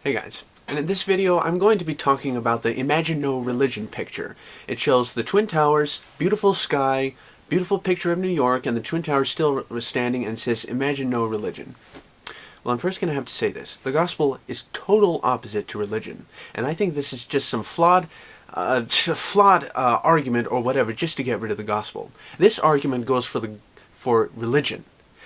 Hey guys, and in this video I'm going to be talking about the Imagine No Religion picture. It shows the Twin Towers, beautiful sky, beautiful picture of New York, and the Twin Towers still standing, and it says Imagine No Religion. Well, I'm first going to have to say this. The gospel is total opposite to religion, and I think this is just some flawed argument or whatever just to get rid of the gospel. This argument goes for religion,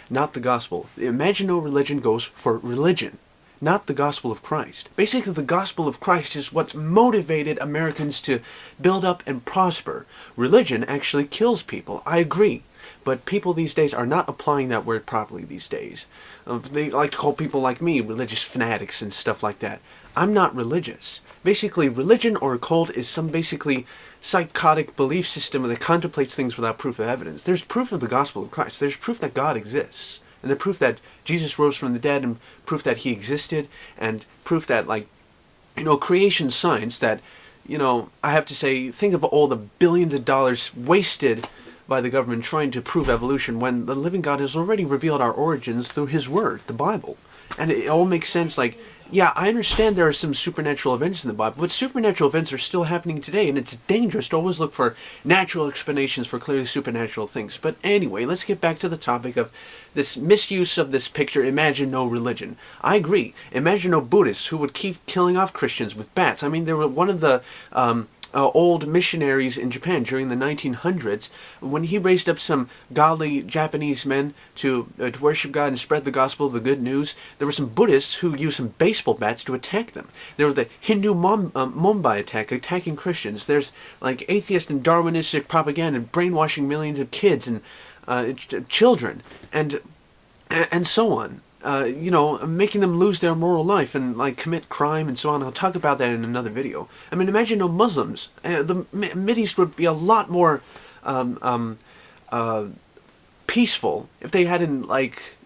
not the gospel. Imagine No Religion goes for religion, not the gospel of Christ. Basically, the gospel of Christ is what's motivated Americans to build up and prosper. Religion actually kills people, I agree. But people these days are not applying that word properly these days. They like to call people like me religious fanatics and stuff like that. I'm not religious. Basically, religion or a cult is some basically psychotic belief system that contemplates things without proof of evidence. There's proof of the gospel of Christ. There's proof that God exists. And the proof that Jesus rose from the dead, and proof that he existed, and proof that, creation science that, I have to say, think of all the billions of dollars wasted by the government trying to prove evolution when the living God has already revealed our origins through his word, the Bible. And it all makes sense. Yeah, I understand there are some supernatural events in the Bible, but supernatural events are still happening today, and it's dangerous to always look for natural explanations for clearly supernatural things. But anyway, let's get back to the topic of this misuse of this picture, Imagine No Religion. I agree. Imagine no Buddhists who would keep killing off Christians with bats. I mean, they were one of the old missionaries in Japan during the 1900s, when he raised up some godly Japanese men to worship God and spread the gospel, the good news. There were some Buddhists who used some baseball bats to attack them. There was the Hindu Mumbai attack, attacking Christians. There's atheist and Darwinistic propaganda, brainwashing millions of kids and children, and so on. Making them lose their moral life and commit crime and so on. I'll talk about that in another video. I mean, imagine no Muslims. The Mideast would be a lot more peaceful if they hadn't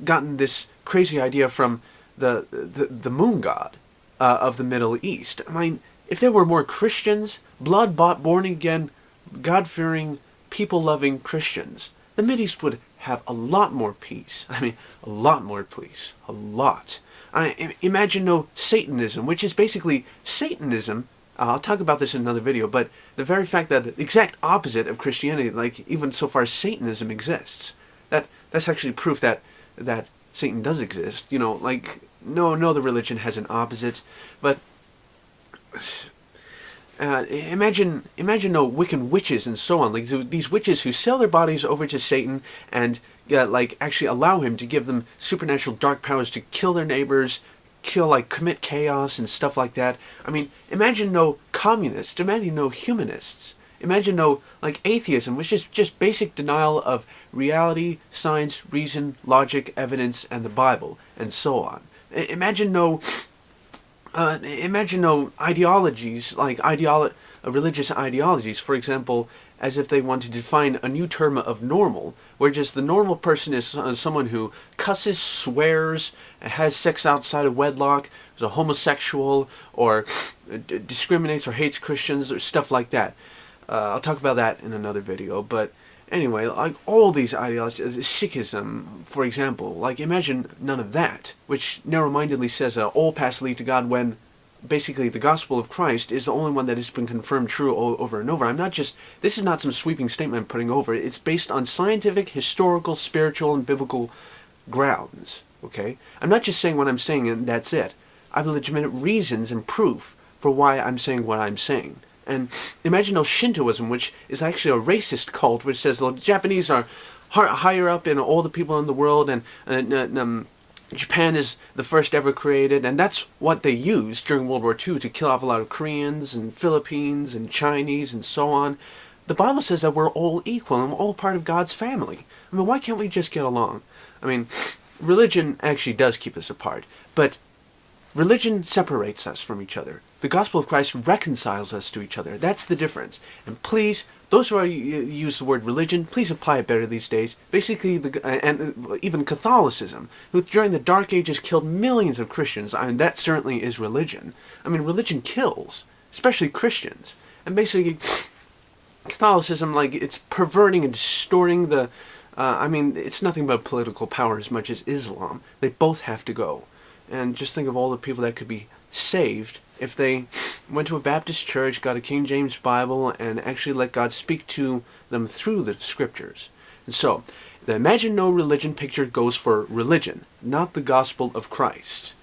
gotten this crazy idea from the moon god of the Middle East. I mean, if there were more Christians, blood-bought, born-again, God-fearing, people-loving Christians, the Mideast would have a lot more peace. I mean, a lot more peace. A lot. Imagine no Satanism, which is basically Satanism. I'll talk about this in another video, but the very fact that the exact opposite of Christianity, even so far as Satanism exists, that's actually proof that Satan does exist. No other religion has an opposite, but imagine no Wiccan witches and so on. These witches who sell their bodies over to Satan and actually allow him to give them supernatural dark powers to kill their neighbors, commit chaos and stuff like that. I mean, imagine no communists. Imagine no humanists. Imagine no atheism, which is just basic denial of reality, science, reason, logic, evidence, and the Bible, and so on. Imagine no ideologies, religious ideologies, for example, as if they want to define a new term of normal, where just the normal person is someone who cusses, swears, has sex outside of wedlock, is a homosexual, or discriminates or hates Christians, or stuff like that. I'll talk about that in another video, but anyway, all these ideologies, Sikhism, for example, imagine none of that, which narrow-mindedly says all paths lead to God, when basically the gospel of Christ is the only one that has been confirmed true over and over. This is not some sweeping statement I'm putting over. It's based on scientific, historical, spiritual, and biblical grounds, okay? I'm not just saying what I'm saying and that's it. I have legitimate reasons and proof for why I'm saying what I'm saying. And imagine no Shintoism, which is actually a racist cult, which says the Japanese are higher up in all the people in the world, and Japan is the first ever created, and that's what they used during World War II to kill off a lot of Koreans and Philippines and Chinese and so on. The Bible says that we're all equal and we're all part of God's family. I mean, why can't we just get along? I mean, religion actually does keep us apart, but religion separates us from each other. The gospel of Christ reconciles us to each other. That's the difference. And please, those who use the word religion, please apply it better these days. Basically, and even Catholicism, who during the Dark Ages killed millions of Christians. I mean, that certainly is religion. I mean, religion kills, especially Christians. And basically, Catholicism, it's perverting and distorting the it's nothing but political power as much as Islam. They both have to go. And just think of all the people that could be saved if they went to a Baptist church, got a King James Bible, and actually let God speak to them through the scriptures. And so, the imagine no religion picture goes for religion, not the gospel of Christ.